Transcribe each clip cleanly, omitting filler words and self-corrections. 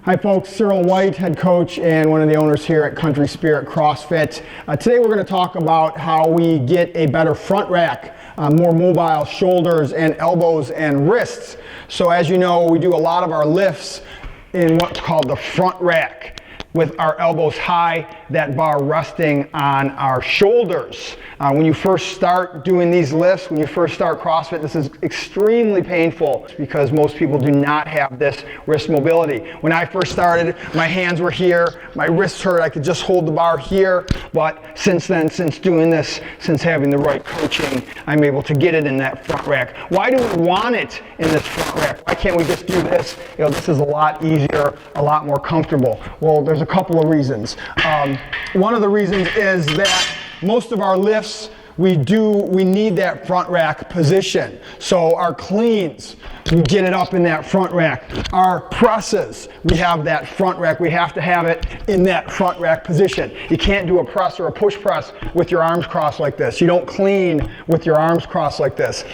Hi folks, Cyril White, head coach and one of the owners here at Country Spirit CrossFit. Today we're going to talk about how we get a better front rack, more mobile shoulders and elbows and wrists. So as you know, we do a lot of our lifts in what's called the front rack, with our elbows high, that bar resting on our shoulders. When you first start doing these lifts, when you first start CrossFit, this is extremely painful because most people do not have this wrist mobility. When I first started, my hands were here, my wrists hurt, I could just hold the bar here, but since then, since doing this, since having the right coaching, I'm able to get it in that front rack. Why do we want it in this front rack? Why can't we just do this? You know, this is a lot easier, a lot more comfortable. Well, there's a couple of reasons. One of the reasons is that most of our lifts, we need that front rack position. So our cleans, we get it up in that front rack. Our presses, we have that front rack. We have to have it in that front rack position. You can't do a press or a push press with your arms crossed like this. You don't clean with your arms crossed like this.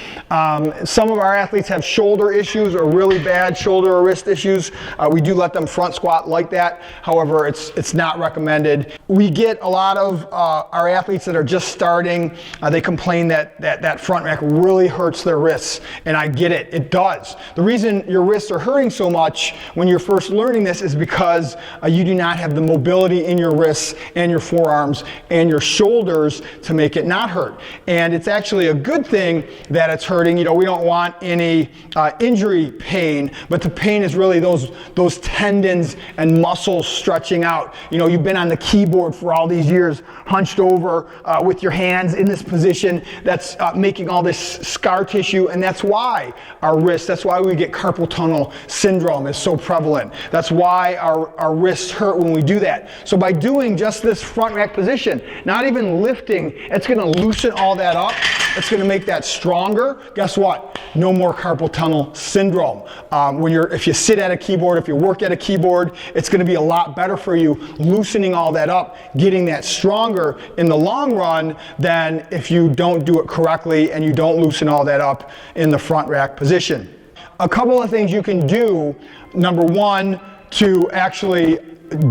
Some of our athletes have shoulder issues or really bad shoulder or wrist issues. We do let them front squat like that. However, it's not recommended. We get a lot of our athletes that are just starting, they complain that front rack really hurts their wrists, and I get it, it does. The reason your wrists are hurting so much when you're first learning this is because you do not have the mobility in your wrists and your forearms and your shoulders to make it not hurt. And it's actually a good thing that it's hurting. You know, we don't want any injury pain, but the pain is really those tendons and muscles stretching out. You know, you've been on the keyboard for all these years, hunched over with your hands in this position that's making all this scar tissue, and that's why our wrists, that's why we get carpal tunnel syndrome is so prevalent. That's why our wrists hurt when we do that. So by doing just this front rack position, not even lifting, it's going to loosen all that up. It's going to make that stronger. Guess what? No more carpal tunnel syndrome. If you sit at a keyboard, if you work at a keyboard, it's going to be a lot better for you loosening all that up, getting that stronger in the long run than if you don't do it correctly and you don't loosen all that up in the front rack position. A couple of things you can do. Number one, to actually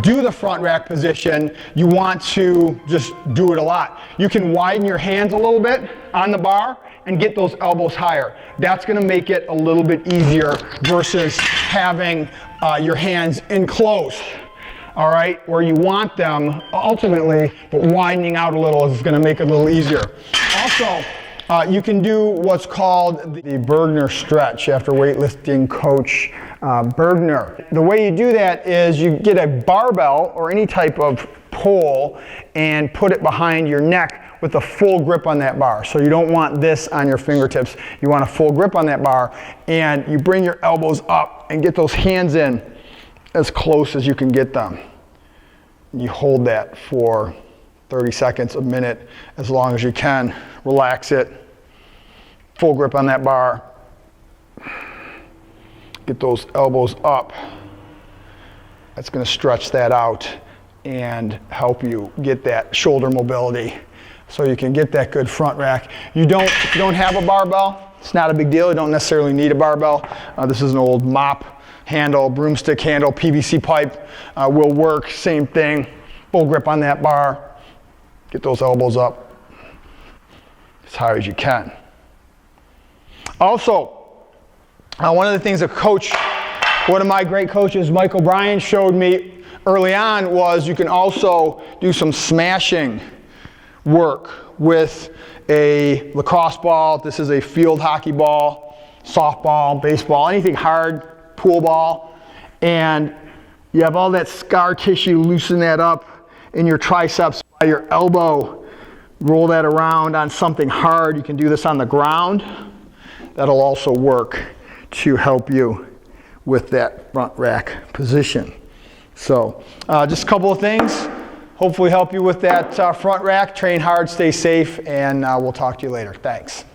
do the front rack position, you want to just do it a lot. You can widen your hands a little bit on the bar and get those elbows higher. That's going to make it a little bit easier versus having your hands in close. All right, where you want them ultimately, but widening out a little is going to make it a little easier. Also, you can do what's called the Bergner stretch after weightlifting coach Bergner. The way you do that is you get a barbell or any type of pole and put it behind your neck with a full grip on that bar. So you don't want this on your fingertips. You want a full grip on that bar, and you bring your elbows up and get those hands in as close as you can get them. You hold that for 30 seconds, a minute, as long as you can. Relax it. Full grip on that bar. Get those elbows up. That's going to stretch that out and help you get that shoulder mobility so you can get that good front rack. If you don't have a barbell, it's not a big deal. You don't necessarily need a barbell. This is an old mop handle, broomstick handle, PVC pipe will work. Same thing. Full grip on that bar. Get those elbows up as high as you can. Also, one of the things one of my great coaches, Michael Bryan, showed me early on was you can also do some smashing work with a lacrosse ball. This is a field hockey ball, softball, baseball, anything hard, pool ball. And you have all that scar tissue, loosen that up in your triceps by your elbow. Roll that around on something hard. You can do this on the ground. That'll also work to help you with that front rack position. So just a couple of things. Hopefully help you with that front rack. Train hard, stay safe, and we'll talk to you later. Thanks.